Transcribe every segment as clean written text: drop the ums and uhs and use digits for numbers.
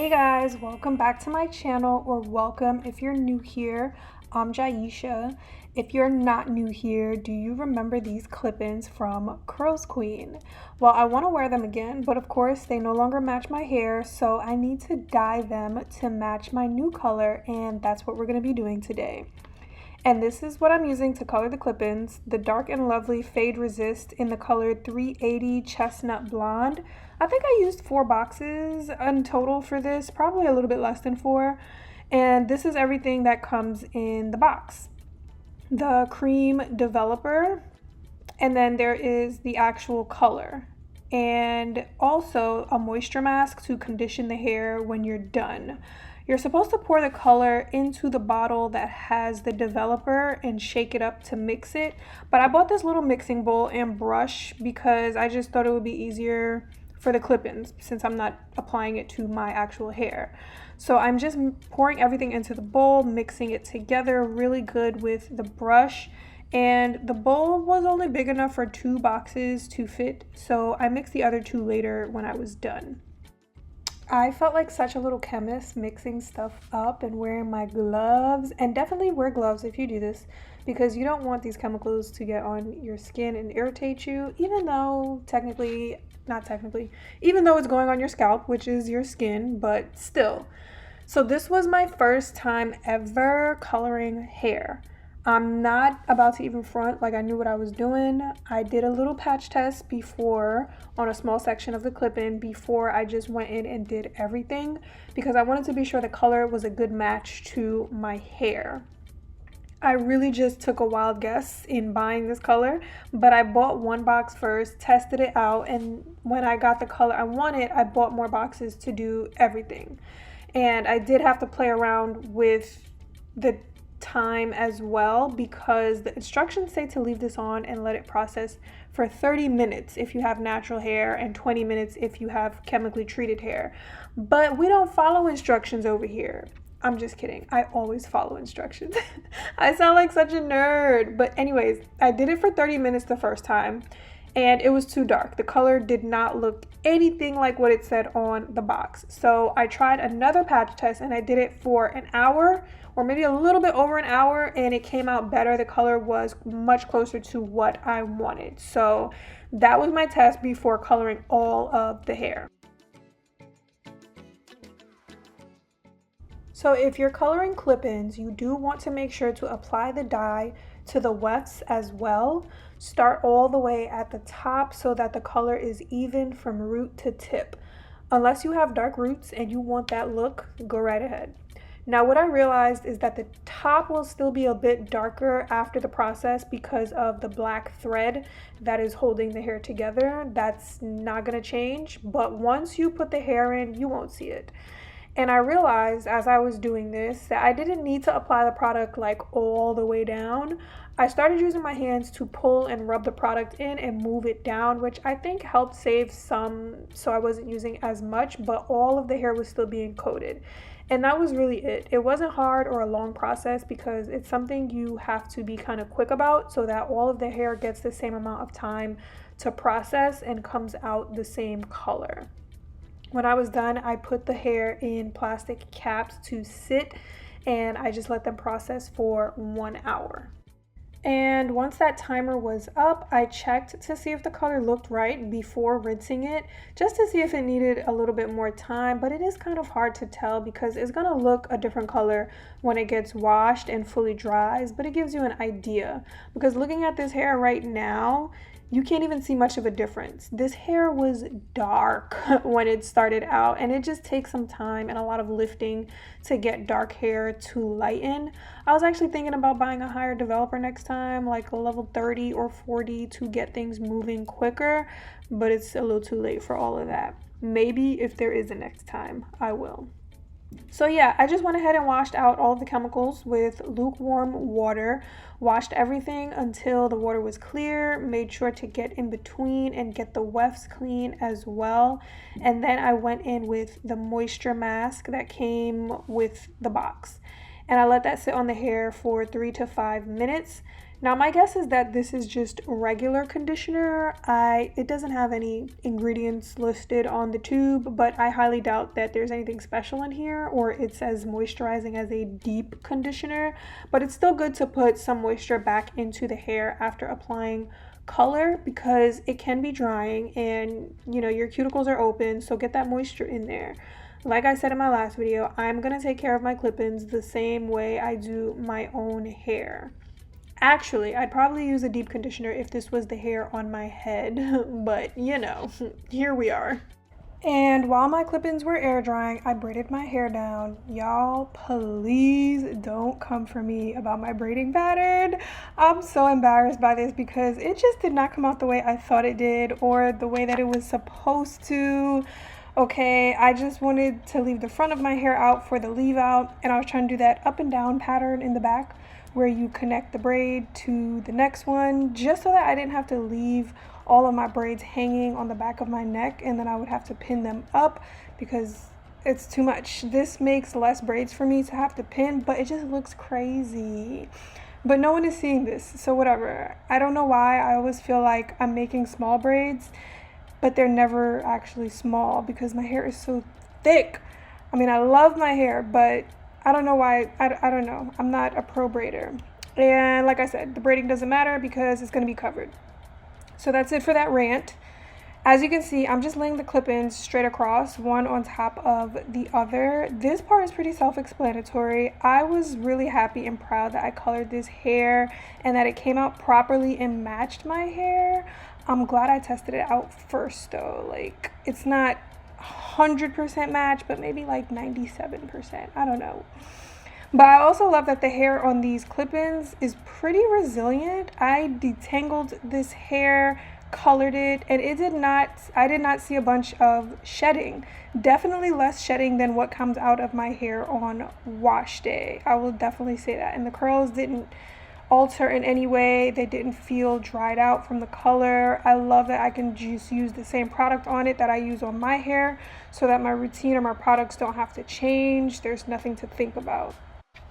Hey guys, welcome back to my channel, or welcome if you're new here. I'm Jaisha. If you're not new here, do you remember these clip-ins from Curls Queen? Well, I want to wear them again, but of course they no longer match my hair, so I need to dye them to match my new color, and that's what we're going to be doing today. And this is what I'm using to color the clip-ins: the Dark and Lovely Fade Resist in the color 380 Chestnut Blonde. I think I used 4 boxes in total for this, probably a little bit less than 4. And this is everything that comes in the box: the cream developer, and then there is the actual color, and also a moisture mask to condition the hair when you're done. You're supposed to pour the color into the bottle that has the developer and shake it up to mix it. But I bought this little mixing bowl and brush because I just thought it would be easier for the clip-ins since I'm not applying it to my actual hair. So I'm just pouring everything into the bowl, mixing it together really good with the brush. And the bowl was only big enough for 2 boxes to fit, so I mixed the other 2 later when I was done. I felt like such a little chemist mixing stuff up and wearing my gloves. And definitely wear gloves if you do this, because you don't want these chemicals to get on your skin and irritate you, even though even though it's going on your scalp, which is your skin, but still. So this was my first time ever coloring hair. I'm not about to even front like I knew what I was doing. I did a little patch test before on a small section of the clip-in before I just went in and did everything, because I wanted to be sure the color was a good match to my hair. I really just took a wild guess in buying this color, but I bought 1 box first, tested it out, and when I got the color I wanted, I bought more boxes to do everything. And I did have to play around with the time as well, because the instructions say to leave this on and let it process for 30 minutes if you have natural hair and 20 minutes if you have chemically treated hair. But we don't follow instructions over here. I'm just kidding. I always follow instructions. I sound like such a nerd. But anyways, I did it for 30 minutes the first time, and it was too dark. The color did not look anything like what it said on the box. So I tried another patch test and I did it for an hour, or maybe a little bit over an hour, and it came out better. The color was much closer to what I wanted. So that was my test before coloring all of the hair. So if you're coloring clip-ins, you do want to make sure to apply the dye to the wefts as well. Start all the way at the top so that the color is even from root to tip. Unless you have dark roots and you want that look, go right ahead. Now what I realized is that the top will still be a bit darker after the process because of the black thread that is holding the hair together. That's not going to change, but once you put the hair in, you won't see it. And I realized as I was doing this that I didn't need to apply the product like all the way down. I started using my hands to pull and rub the product in and move it down, which I think helped save some, so I wasn't using as much, but all of the hair was still being coated. And that was really it. It wasn't hard or a long process because it's something you have to be kind of quick about so that all of the hair gets the same amount of time to process and comes out the same color. When I was done, I put the hair in plastic caps to sit, and I just let them process for 1 hour. And once that timer was up, I checked to see if the color looked right before rinsing it, just to see if it needed a little bit more time. But it is kind of hard to tell because it's going to look a different color when it gets washed and fully dries, but it gives you an idea. Because looking at this hair right now, you can't even see much of a difference. This hair was dark when it started out, and it just takes some time and a lot of lifting to get dark hair to lighten. I was actually thinking about buying a higher developer next time, like a level 30 or 40, to get things moving quicker, but it's a little too late for all of that. Maybe if there is a next time, I will. So yeah, I just went ahead and washed out all the chemicals with lukewarm water, washed everything until the water was clear, made sure to get in between and get the wefts clean as well. And then I went in with the moisture mask that came with the box. and I let that sit on the hair for 3 to 5 minutes. Now my guess is that this is just regular conditioner. It doesn't have any ingredients listed on the tube, but I highly doubt that there's anything special in here or it's as moisturizing as a deep conditioner. But it's still good to put some moisture back into the hair after applying color because it can be drying and your cuticles are open, so get that moisture in there. Like I said in my last video, I'm gonna take care of my clip-ins the same way I do my own hair. Actually, I'd probably use a deep conditioner if this was the hair on my head, but here we are. And while my clip-ins were air drying, I braided my hair down. Y'all, please don't come for me about my braiding pattern. I'm so embarrassed by this because it just did not come out the way I thought it did or the way that it was supposed to. Okay, I just wanted to leave the front of my hair out for the leave out, and I was trying to do that up and down pattern in the back where you connect the braid to the next one, just so that I didn't have to leave all of my braids hanging on the back of my neck and then I would have to pin them up because it's too much. This makes less braids for me to have to pin, but it just looks crazy. But no one is seeing this, so whatever. I don't know why I always feel like I'm making small braids, but they're never actually small because my hair is so thick. I mean, I love my hair, but I don't know why. I don't know. I'm not a pro braider. And like I said, the braiding doesn't matter because it's going to be covered. So that's it for that rant. As you can see, I'm just laying the clip-ins straight across, one on top of the other. This part is pretty self-explanatory. I was really happy and proud that I colored this hair and that it came out properly and matched my hair. I'm glad I tested it out first though. Like, it's not 100% match, but maybe like 97%. I don't know. But I also love that the hair on these clip-ins is pretty resilient. I detangled this hair, colored it, and I did not see a bunch of shedding. Definitely less shedding than what comes out of my hair on wash day. I will definitely say that. And the curls didn't alter in any way. They didn't feel dried out from the color. I love that I can just use the same product on it that I use on my hair so that my routine or my products don't have to change. There's nothing to think about.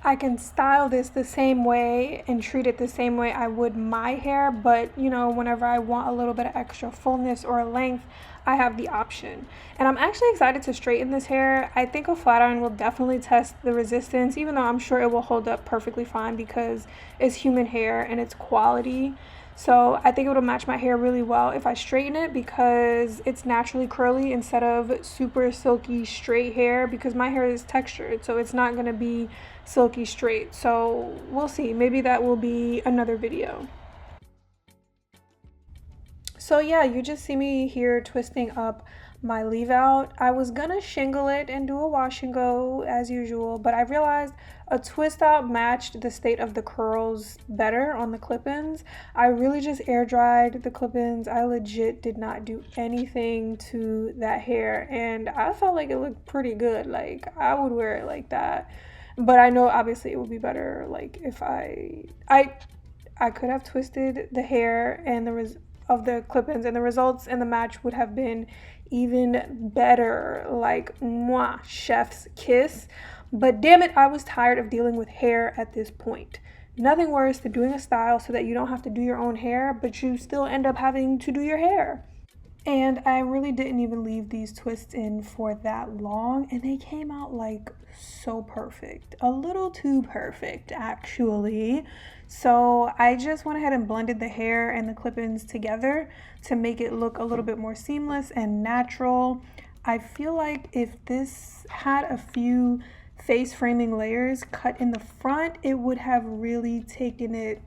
I can style this the same way and treat it the same way I would my hair, but whenever I want a little bit of extra fullness or length, I have the option. And I'm actually excited to straighten this hair. I think a flat iron will definitely test the resistance, even though I'm sure it will hold up perfectly fine because it's human hair and it's quality. So I think it would match my hair really well if I straighten it because it's naturally curly instead of super silky straight hair because my hair is textured, so it's not going to be silky straight. So we'll see. Maybe that will be another video. So yeah, you just see me here twisting up my leave out. I was gonna shingle it and do a wash and go as usual, but I realized a twist out matched the state of the curls better on the clip-ins. I really just air dried the clip-ins. I legit did not do anything to that hair and I felt like it looked pretty good. Like I would wear it like that, but I know obviously it would be better like if I could have twisted the hair and of the clip-ins and the results and the match would have been even better, like mwah, chef's kiss. But damn it, I was tired of dealing with hair at this point. Nothing worse than doing a style so that you don't have to do your own hair, but you still end up having to do your hair. And I really didn't even leave these twists in for that long, and they came out like so perfect. A little too perfect, actually. So I just went ahead and blended the hair and the clip-ins together to make it look a little bit more seamless and natural. I feel like if this had a few face framing layers cut in the front, it would have really taken it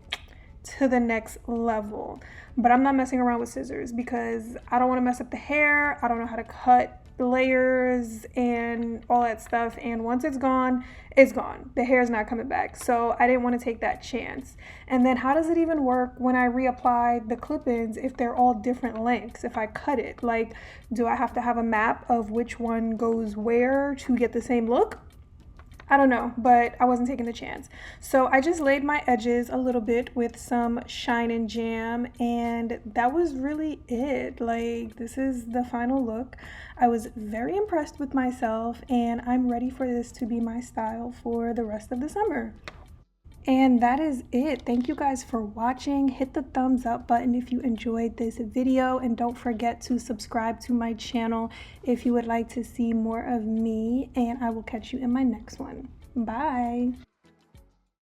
to the next level. But I'm not messing around with scissors because I don't want to mess up the hair. I don't know how to cut layers and all that stuff, and once it's gone, it's gone. The hair is not coming back, so I didn't want to take that chance. And then how does it even work when I reapply the clip-ins if they're all different lengths? If I cut it, like, do I have to have a map of which one goes where to get the same look? I don't know, but I wasn't taking the chance. So I just laid my edges a little bit with some Shine and Jam, and that was really it. Like, this is the final look. I was very impressed with myself, and I'm ready for this to be my style for the rest of the summer. And that is it. Thank you guys for watching. Hit the thumbs up button if you enjoyed this video, and don't forget to subscribe to my channel if you would like to see more of me, and I will catch you in my next one. Bye.